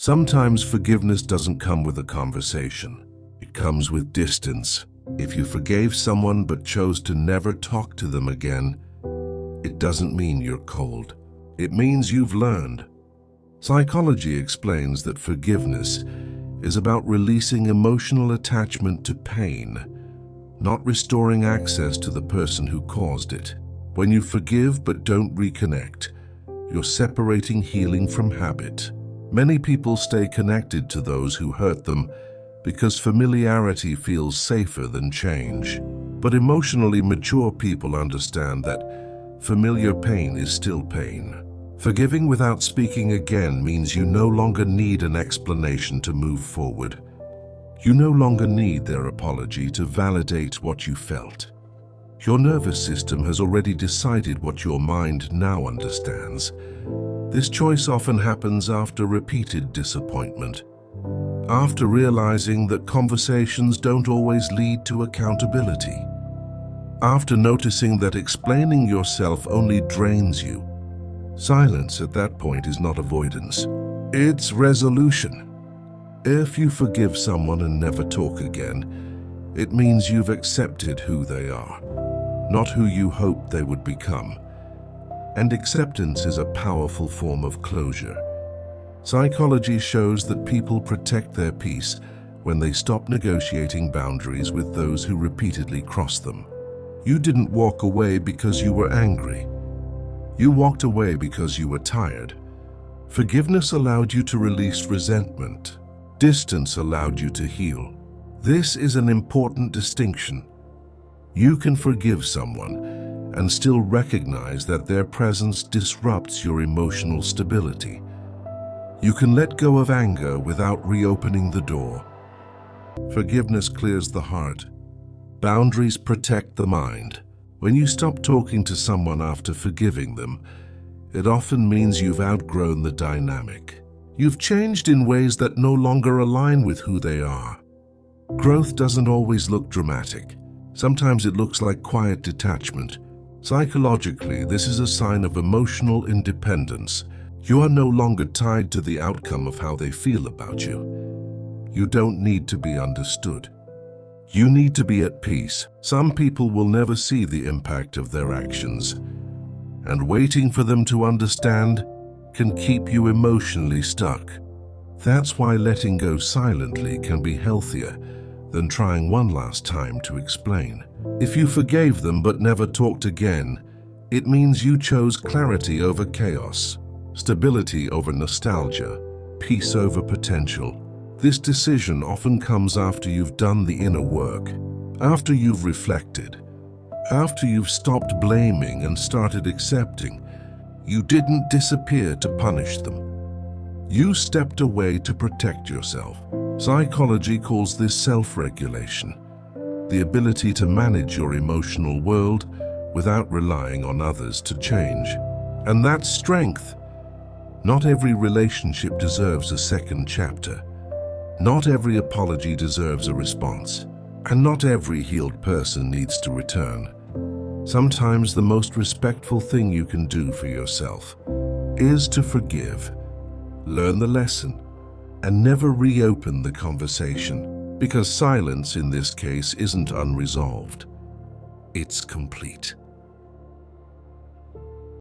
Sometimes forgiveness doesn't come with a conversation. It comes with distance. If you forgave someone but chose to never talk to them again, it doesn't mean you're cold. It means you've learned. Psychology explains that forgiveness is about releasing emotional attachment to pain, not restoring access to the person who caused it. When you forgive but don't reconnect, you're separating healing from habit. Many people stay connected to those who hurt them because familiarity feels safer than change. But emotionally mature people understand that familiar pain is still pain. Forgiving without speaking again means you no longer need an explanation to move forward. You no longer need their apology to validate what you felt. Your nervous system has already decided what your mind now understands. This choice often happens after repeated disappointment, after realizing that conversations don't always lead to accountability, after noticing that explaining yourself only drains you. Silence at that point is not avoidance, it's resolution. If you forgive someone and never talk again, it means you've accepted who they are, not who you hoped they would become. And acceptance is a powerful form of closure. Psychology shows that people protect their peace when they stop negotiating boundaries with those who repeatedly cross them. You didn't walk away because you were angry. You walked away because you were tired. Forgiveness allowed you to release resentment. Distance allowed you to heal. This is an important distinction. You can forgive someone and still recognize that their presence disrupts your emotional stability. You can let go of anger without reopening the door. Forgiveness clears the heart. Boundaries protect the mind. When you stop talking to someone after forgiving them, it often means you've outgrown the dynamic. You've changed in ways that no longer align with who they are. Growth doesn't always look dramatic. Sometimes it looks like quiet detachment. Psychologically, this is a sign of emotional independence. You are no longer tied to the outcome of how they feel about you. You don't need to be understood. You need to be at peace. Some people will never see the impact of their actions, and waiting for them to understand can keep you emotionally stuck. That's why letting go silently can be healthier than trying one last time to explain. If you forgave them but never talked again, it means you chose clarity over chaos, stability over nostalgia, peace over potential. This decision often comes after you've done the inner work, after you've reflected, after you've stopped blaming and started accepting. You didn't disappear to punish them. You stepped away to protect yourself. Psychology calls this self-regulation, the ability to manage your emotional world without relying on others to change. And that's strength. Not every relationship deserves a second chapter. Not every apology deserves a response. And not every healed person needs to return. Sometimes the most respectful thing you can do for yourself is to forgive, learn the lesson, and never reopen the conversation, because silence in this case isn't unresolved. It's complete.